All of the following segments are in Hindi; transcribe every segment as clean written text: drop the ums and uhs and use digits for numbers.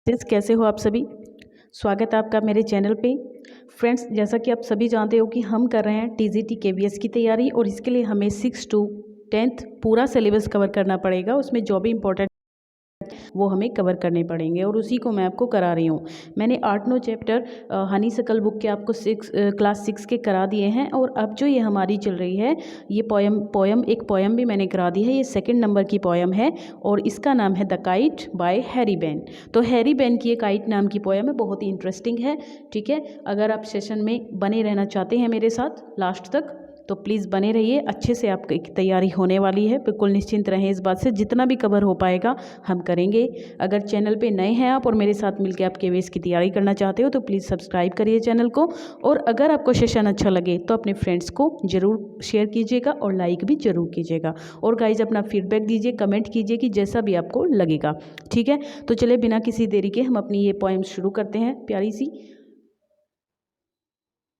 कैसे हो आप सभी। स्वागत है आपका मेरे चैनल पे। फ्रेंड्स, जैसा कि आप सभी जानते हो कि हम कर रहे हैं टीजीटी केवीएस की तैयारी और इसके लिए हमें 6 to 10th पूरा सिलेबस कवर करना पड़ेगा। उसमें जो भी इम्पोर्टेंट वो हमें कवर करने पड़ेंगे और उसी को मैं आपको करा रही हूँ। मैंने 8-9 चैप्टर हनी सकल बुक के आपको क्लास 6 के करा दिए हैं और अब जो ये हमारी चल रही है ये एक पोयम भी मैंने करा दी है। ये 2nd नंबर की पोयम है और इसका नाम है the kite bye Harry Ben. तो हैरी बेन की ये काइट नाम की पोयम है, बहुत ही इंटरेस्टिंग है। ठीक है, अगर आप सेशन में बने रहना चाहते हैं मेरे साथ लास्ट तक तो प्लीज़ बने रहिए। अच्छे से आपकी तैयारी होने वाली है, बिल्कुल निश्चिंत रहें इस बात से। जितना भी कवर हो पाएगा हम करेंगे। अगर चैनल पे नए हैं आप और मेरे साथ मिलकर आप केवीएस की तैयारी करना चाहते हो तो प्लीज़ सब्सक्राइब करिए चैनल को। और अगर आपको सेशन अच्छा लगे तो अपने फ्रेंड्स को ज़रूर शेयर कीजिएगा और लाइक भी ज़रूर कीजिएगा। और गाइज अपना फीडबैक दीजिए, कमेंट कीजिए कि जैसा भी आपको लगेगा। ठीक है, तो चलिए बिना किसी देरी के हम अपनी ये पोएम शुरू करते हैं प्यारी सी।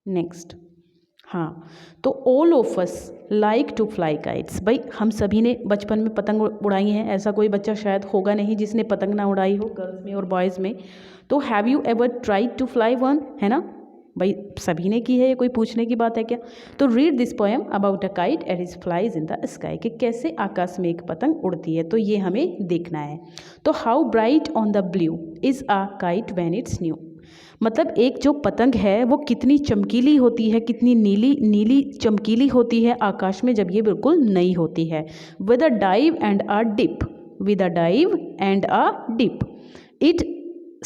नेक्स्ट, हाँ, तो all of us like to fly kites. भाई हम सभी ने बचपन में पतंग उड़ाई हैं, ऐसा कोई बच्चा शायद होगा नहीं जिसने पतंग ना उड़ाई हो, गर्ल्स में और बॉयज़ में। तो have you ever tried to fly one, है ना भाई, सभी ने की है, ये कोई पूछने की बात है क्या। तो read this poem about a kite and is flies in the sky, कि कैसे आकाश में एक पतंग उड़ती है, तो ये हमें देखना है। तो how bright on the blue is a kite when it's new, मतलब एक जो पतंग है वो कितनी चमकीली होती है, कितनी नीली नीली चमकीली होती है आकाश में जब ये बिल्कुल नई होती है। With a dive and a dip, with a dive and a dip it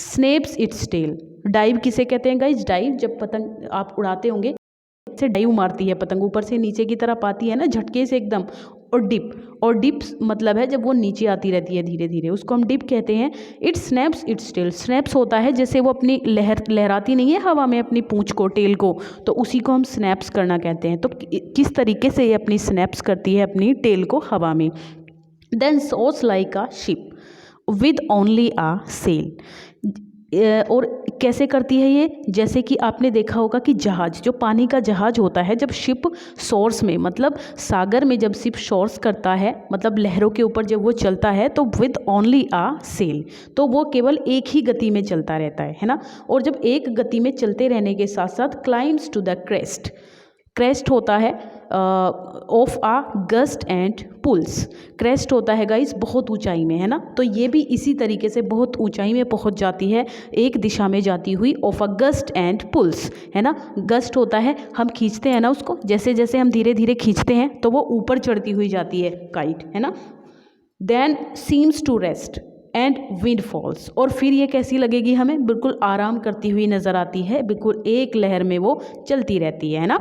snaps its tail. Dive किसे कहते हैं गाइज? डाइव जब पतंग आप उड़ाते होंगे से डाइव मारती है पतंग, ऊपर से नीचे की तरफ आती है ना झटके से एकदम। और डिप मतलब है जब वो नीचे आती रहती है धीरे धीरे, उसको हम डिप कहते हैं। It snaps its tail, snaps होता है जैसे वो अपनी लहराती नहीं है हवा में अपनी पूंछ को, टेल को, तो उसी को हम स्नैप्स करना कहते हैं। तो किस तरीके से ये अपनी स्नैप्स करती है अपनी टेल को हवा में। देन सोस like a ship with only a sail, और कैसे करती है ये, जैसे कि आपने देखा होगा कि जहाज, जो पानी का जहाज होता है, जब शिप सोर्स में मतलब सागर में जब शिप सोर्स करता है, मतलब लहरों के ऊपर जब वो चलता है, तो विद ओनली आ सेल, तो वो केवल एक ही गति में चलता रहता है ना। और जब एक गति में चलते रहने के साथ साथ climbs to the crest, crest होता है off a gust and pulls, crest होता है गाइस बहुत ऊंचाई में, है ना। तो ये भी इसी तरीके से बहुत ऊंचाई में पहुंच जाती है, एक दिशा में जाती हुई, off a gust and pulls, है ना। गस्ट होता है हम खींचते हैं ना उसको, जैसे जैसे हम धीरे धीरे खींचते हैं तो वो ऊपर चढ़ती हुई जाती है काइट, है ना। Then seems to rest and wind falls, और फिर ये कैसी लगेगी हमें, बिल्कुल आराम करती हुई नज़र आती है, बिल्कुल एक लहर में वो चलती रहती है ना।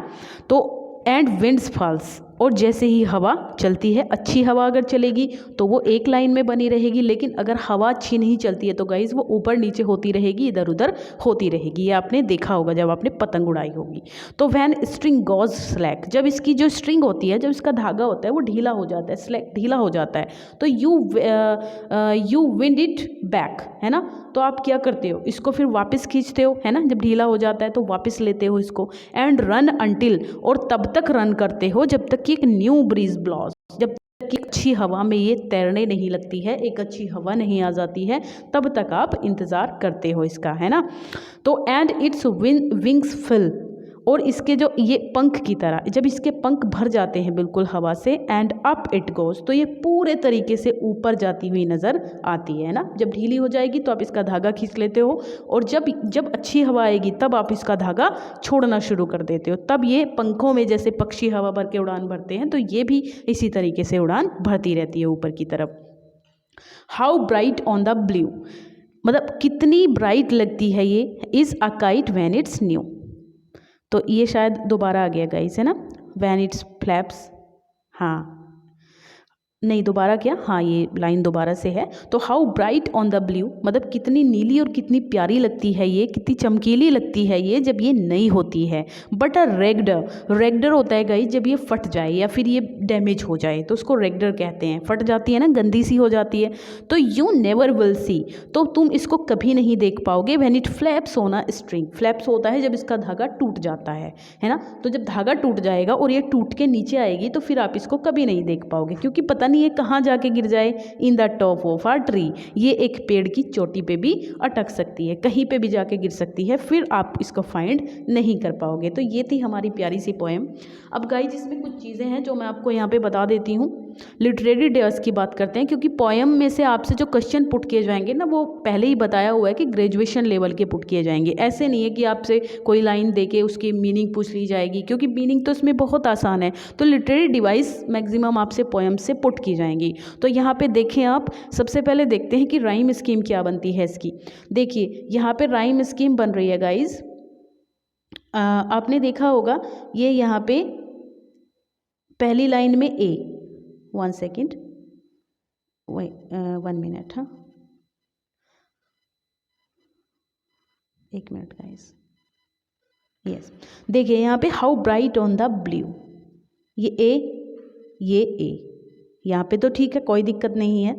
तो एंड विंड्स फॉल्स, और जैसे ही हवा चलती है, अच्छी हवा अगर चलेगी तो वो एक लाइन में बनी रहेगी, लेकिन अगर हवा अच्छी नहीं चलती है तो गाइज वो ऊपर नीचे होती रहेगी, इधर उधर होती रहेगी। ये आपने देखा होगा जब आपने पतंग उड़ाई होगी। तो वैन स्ट्रिंग गॉज स्लैक, जब इसकी जो स्ट्रिंग होती है, जब इसका धागा होता है वो ढीला हो जाता है, स्लैक ढीला हो जाता है, तो यू विंड इट बैक, है ना। तो आप क्या करते हो, इसको फिर वापस खींचते हो, है ना, जब ढीला हो जाता है तो वापस लेते हो इसको। एंड रन अंटिल, और तब तक रन करते हो जब तक कि एक न्यू ब्रीज ब्लॉस, जब तक कि अच्छी हवा में ये तैरने नहीं लगती है, एक अच्छी हवा नहीं आ जाती है, तब तक आप इंतज़ार करते हो इसका, है ना। तो एंड इट्स विंग्स फिल, और इसके जो ये पंख की तरह, जब इसके पंख भर जाते हैं बिल्कुल हवा से, एंड अप इट गोज, तो ये पूरे तरीके से ऊपर जाती हुई नज़र आती है ना। जब ढीली हो जाएगी तो आप इसका धागा खींच लेते हो, और जब अच्छी हवा आएगी तब आप इसका धागा छोड़ना शुरू कर देते हो, तब ये पंखों में जैसे पक्षी हवा भर के उड़ान भरते हैं, तो ये भी इसी तरीके से उड़ान भरती रहती है ऊपर की तरफ। How bright on the blue, मतलब कितनी ब्राइट लगती है ये, is a kite when it's new, तो ये शायद दोबारा आ गया गाइस, है ना, व्हेन इट्स फ्लैप्स, हाँ नहीं दोबारा क्या, हाँ ये लाइन दोबारा से है। तो how bright on the blue, मतलब कितनी नीली और कितनी प्यारी लगती है ये, कितनी चमकीली लगती है ये जब ये नई होती है। बट अ रेगडर, रेगडर होता है गाइस जब ये फट जाए या फिर ये डैमेज हो जाए तो उसको रेगडर कहते हैं, फट जाती है ना, गंदी सी हो जाती है। तो यू नेवर विल सी, तो तुम इसको कभी नहीं देख पाओगे। When it flaps on a string, flaps होता है जब इसका धागा टूट जाता है ना। तो जब धागा टूट जाएगा और ये टूट के नीचे आएगी तो फिर आप इसको कभी नहीं देख पाओगे, क्योंकि पता नहीं है कहाँ जाके गिर जाए, in the top of a tree, ये एक पेड़ की चोटी पे भी अटक सकती है, कहीं पे भी जाके गिर सकती है, फिर आप इसको फाइंड नहीं कर पाओगे। तो ये थी हमारी प्यारी सी पोएम। अब गाइज इसमें कुछ चीज़ें हैं जो मैं आपको यहाँ पे बता देती हूँ। लिटरेरी डेयर्स की बात करते हैं, क्योंकि पोएम में से आपसे जो क्वेश्चन पुट किए जाएंगे ना, वो पहले ही बताया हुआ है कि ग्रेजुएशन लेवल के पुट किए जाएंगे। ऐसे नहीं है कि आपसे कोई लाइन देके उसकी मीनिंग पूछ ली जाएगी, क्योंकि मीनिंग तो इसमें बहुत आसान है। तो लिटरेरी डिवाइस मैक्सिमम आपसे पोएम से पुट की जाएंगी। तो यहाँ पे देखें आप, सबसे पहले देखते हैं कि राइम स्कीम क्या बनती है इसकी। देखिए यहाँ पे राइम स्कीम बन रही है गाइज, आपने देखा होगा ये यहाँ पे पहली लाइन में ए, 1 सेकेंड, 1 मिनट, हाँ 1 मिनट गाइस, यस। देखिए यहाँ पे how bright on the blue, ये ए, यहाँ पे तो ठीक है, कोई दिक्कत नहीं है।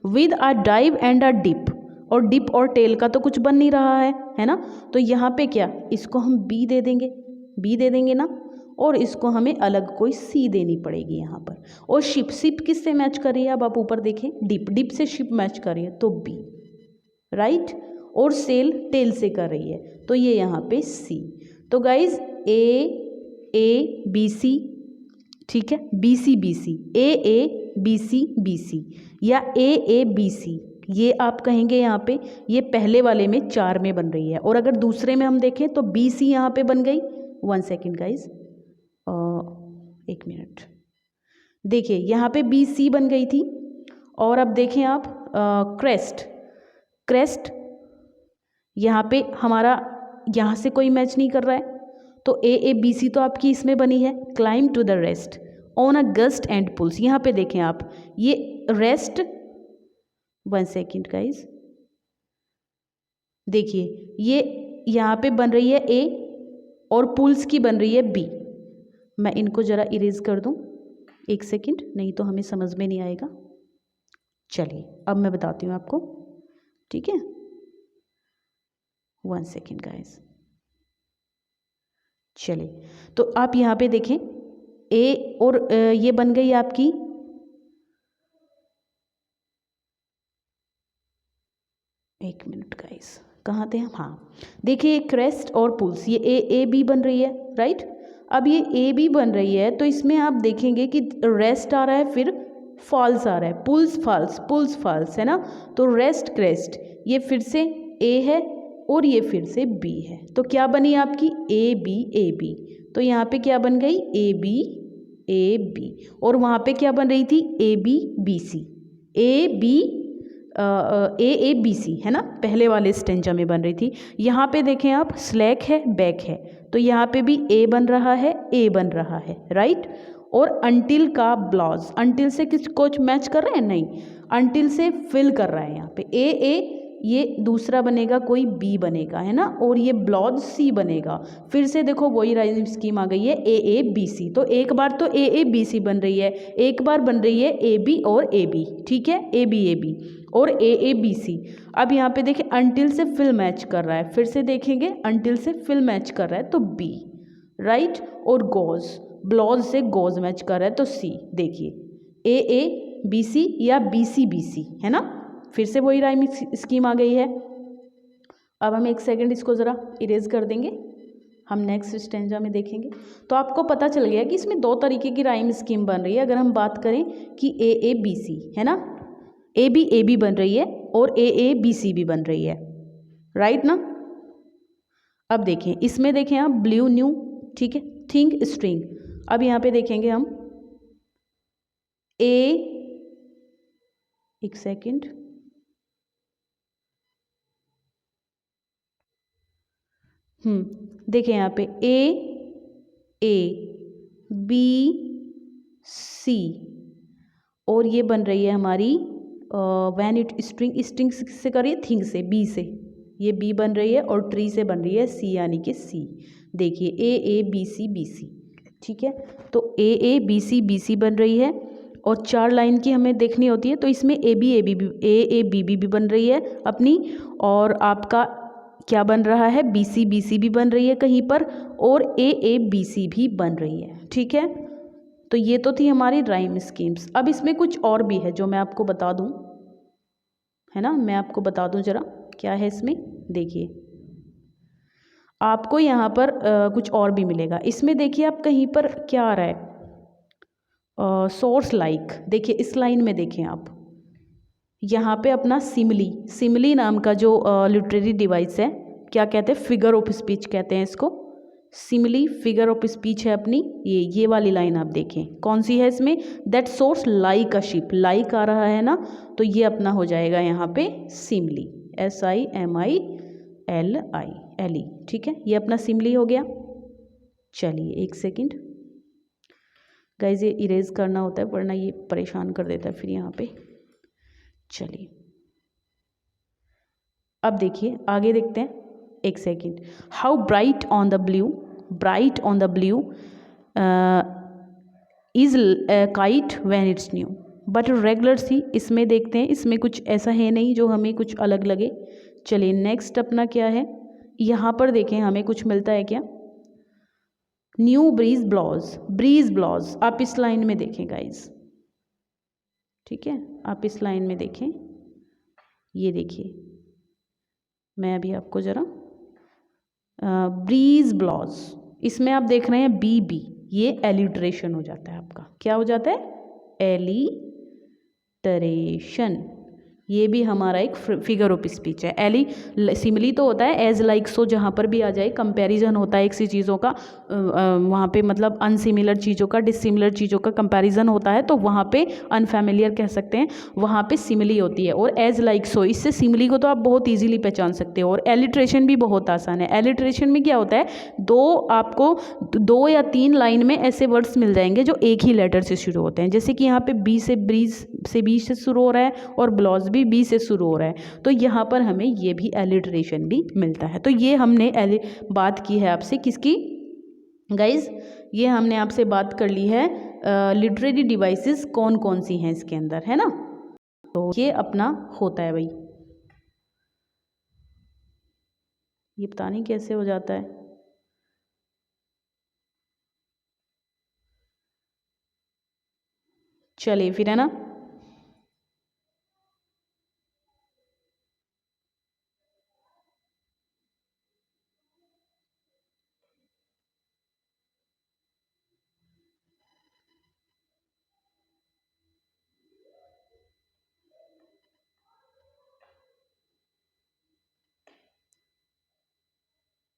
With a dive and a dip, और डिप और टेल का तो कुछ बन नहीं रहा है ना, तो यहाँ पे क्या, इसको हम बी दे देंगे ना, और इसको हमें अलग कोई सी देनी पड़ेगी यहाँ पर। और शिप किससे मैच कर रही है, अब आप ऊपर देखें, डिप से शिप मैच कर रही है तो बी, राइट। और सेल टेल से कर रही है तो ये यहाँ पे सी। तो गाइज ए बी सी, ठीक है, B C A B C या ए बी सी, ये आप कहेंगे यहाँ पे, ये पहले वाले में 4 में बन रही है। और अगर दूसरे में हम देखें तो बी सी यहाँ पे बन गई। 1 सेकेंड गाइज, 1 मिनट, देखिए यहाँ पे बी सी बन गई थी। और अब देखें आप क्रेस्ट यहाँ पे हमारा यहाँ से कोई मैच नहीं कर रहा है, तो ए बी सी तो आपकी इसमें बनी है। Climb to the rest on a gust and pulls, यहाँ पे देखें आप, ये रेस्ट, 1 सेकेंड गाइज, देखिए ये यहाँ पे बन रही है ए और पुल्स की बन रही है बी। मैं इनको ज़रा इरेज कर दूँ, 1 सेकेंड, नहीं तो हमें समझ में नहीं आएगा। चलिए अब मैं बताती हूँ आपको, ठीक है, 1 सेकेंड गाइज। चलिए तो आप यहाँ पे देखें ए और ये बन गई आपकी, एक मिनट गाइस, कहाँ थे हम, हाँ देखिए क्रेस्ट और पुल्स, ये ए बी बन रही है, राइट। अब ये ए बी बन रही है तो इसमें आप देखेंगे कि रेस्ट आ रहा है, फिर फॉल्स आ रहा है, पुल्स फॉल्स है ना, तो रेस्ट क्रेस्ट, ये फिर से ए है और ये फिर से बी है, तो क्या बनी आपकी ए बी। तो यहाँ पे क्या बन गई ए बी, और वहाँ पे क्या बन रही थी A B C, A B C है ना, पहले वाले स्टेंजा में बन रही थी। यहाँ पे देखें आप, स्लैक है बैक है, तो यहाँ पे भी ए बन रहा है, राइट। और अंटिल का ब्लाउज, अंटिल से कुछ मैच कर रहा है, नहीं, अंटिल से फिल कर रहा है। यहाँ पे ए ये दूसरा बनेगा कोई बी बनेगा, है ना, और ये ब्लाउज सी बनेगा। फिर से देखो वही राइम स्कीम आ गई है ए बी सी, तो एक बार तो ए बी सी बन रही है, एक बार बन रही है ए बी और ए बी, ठीक है, ए बी और ए बी सी। अब यहाँ पे देखें अंटिल से फिल मैच कर रहा है, फिर से देखेंगे अंटिल से फिल मैच कर रहा है तो बी, राइट। और गोज, ब्लाउज से गोज मैच कर रहा है तो सी। देखिए ए बी सी या बी सी है ना, फिर से वही राइम स्कीम आ गई है। अब हम 1 सेकेंड इसको ज़रा इरेज कर देंगे, हम नेक्स्ट स्टेंजा में देखेंगे। तो आपको पता चल गया कि इसमें 2 तरीके की राइम स्कीम बन रही है। अगर हम बात करें कि ए बी सी है ना, ए बी बन रही है और ए बी सी भी बन रही है, राइट ना। अब देखें इसमें, देखें आप ब्लू न्यू, ठीक है, थिंक स्ट्रिंग। अब यहाँ पे देखेंगे हम एक सेकेंड, देखें यहाँ पे ए बी सी, और ये बन रही है हमारी व्हेन इट स्ट्रिंग से कर रही है, थिंग से, बी से, ये बी बन रही है, और ट्री से बन रही है सी, यानी कि सी। देखिए ए बी सी, ठीक है, तो ए बी सी बन रही है, और 4 लाइन की हमें देखनी होती है, तो इसमें ए बी भी बन रही है अपनी, और आपका क्या बन रहा है बी सी भी बन रही है कहीं पर, और ए बी सी भी बन रही है, ठीक है। तो ये तो थी हमारी राइम स्कीम्स। अब इसमें कुछ और भी है जो मैं आपको बता दूं, है ना, मैं आपको बता दूं जरा क्या है इसमें। देखिए आपको यहाँ पर कुछ और भी मिलेगा इसमें। देखिए आप कहीं पर क्या आ रहा है, सोर्स लाइक। देखिए इस लाइन में देखें आप, यहाँ पे अपना सिमली, सिमली नाम का जो लिटरेरी डिवाइस है, क्या कहते हैं, फिगर ऑफ स्पीच कहते हैं इसको। सिमली फिगर ऑफ स्पीच है अपनी, ये वाली लाइन आप देखें कौन सी है इसमें, that source like a ship, like आ रहा है ना, तो ये अपना हो जाएगा यहाँ पे सिमली, SIMILI, ठीक है, ये अपना सिमली हो गया। चलिए एक सेकंड गाइज, ये इरेज करना होता है वरना ये परेशान कर देता है फिर यहाँ पे। चलिए अब देखिए आगे देखते हैं, एक second. How bright on the blue, bright on the blue is kite when it's new, but regular sea. इसमें देखते हैं, इसमें कुछ ऐसा है नहीं जो हमें कुछ अलग लगे। चलिए नेक्स्ट अपना क्या है, यहाँ पर देखें हमें कुछ मिलता है क्या, new breeze blows, breeze blows आप इस लाइन में देखें गाइज, ठीक है, आप इस लाइन में देखें, ये देखिए मैं अभी आपको ज़रा ब्रीज ब्लॉज, इसमें आप देख रहे हैं BB, ये एलिट्रेशन हो जाता है आपका, क्या हो जाता है, एलिटरेशन। ये भी हमारा एक फिगर ऑफ स्पीच है। सिमिली तो होता है एज लाइक सो, जहाँ पर भी आ जाए कंपैरिजन होता है एक सी चीज़ों का, वहाँ पे मतलब अनसिमिलर चीज़ों का, डिसिमिलर चीज़ों का कंपैरिजन होता है, तो वहाँ पे अनफैमिलियर कह सकते हैं, वहाँ पे सिमिली होती है। और एज लाइक सो, इससे सिमिली को तो आप बहुत ईजिली पहचान सकते हो। और एलिट्रेशन भी बहुत आसान है। एलिट्रेशन में क्या होता है, आपको 2 या 3 लाइन में ऐसे वर्ड्स मिल जाएंगे जो एक ही लेटर से शुरू होते हैं, जैसे कि यहाँ पे बी से बी से शुरू हो रहा है और ब्लॉज भी बी से शुरू हो रहा है, तो यहाँ पर हमें ये भी एलिट्रेशन भी मिलता है। तो ये हमने बात की है आपसे किसकी गाइज, ये हमने आपसे बात कर ली है लिटरेरी डिवाइसेस कौन कौन सी हैं इसके अंदर, है ना। तो ये अपना होता है भाई, ये पता नहीं कैसे हो जाता है। चलिए फिर, है ना।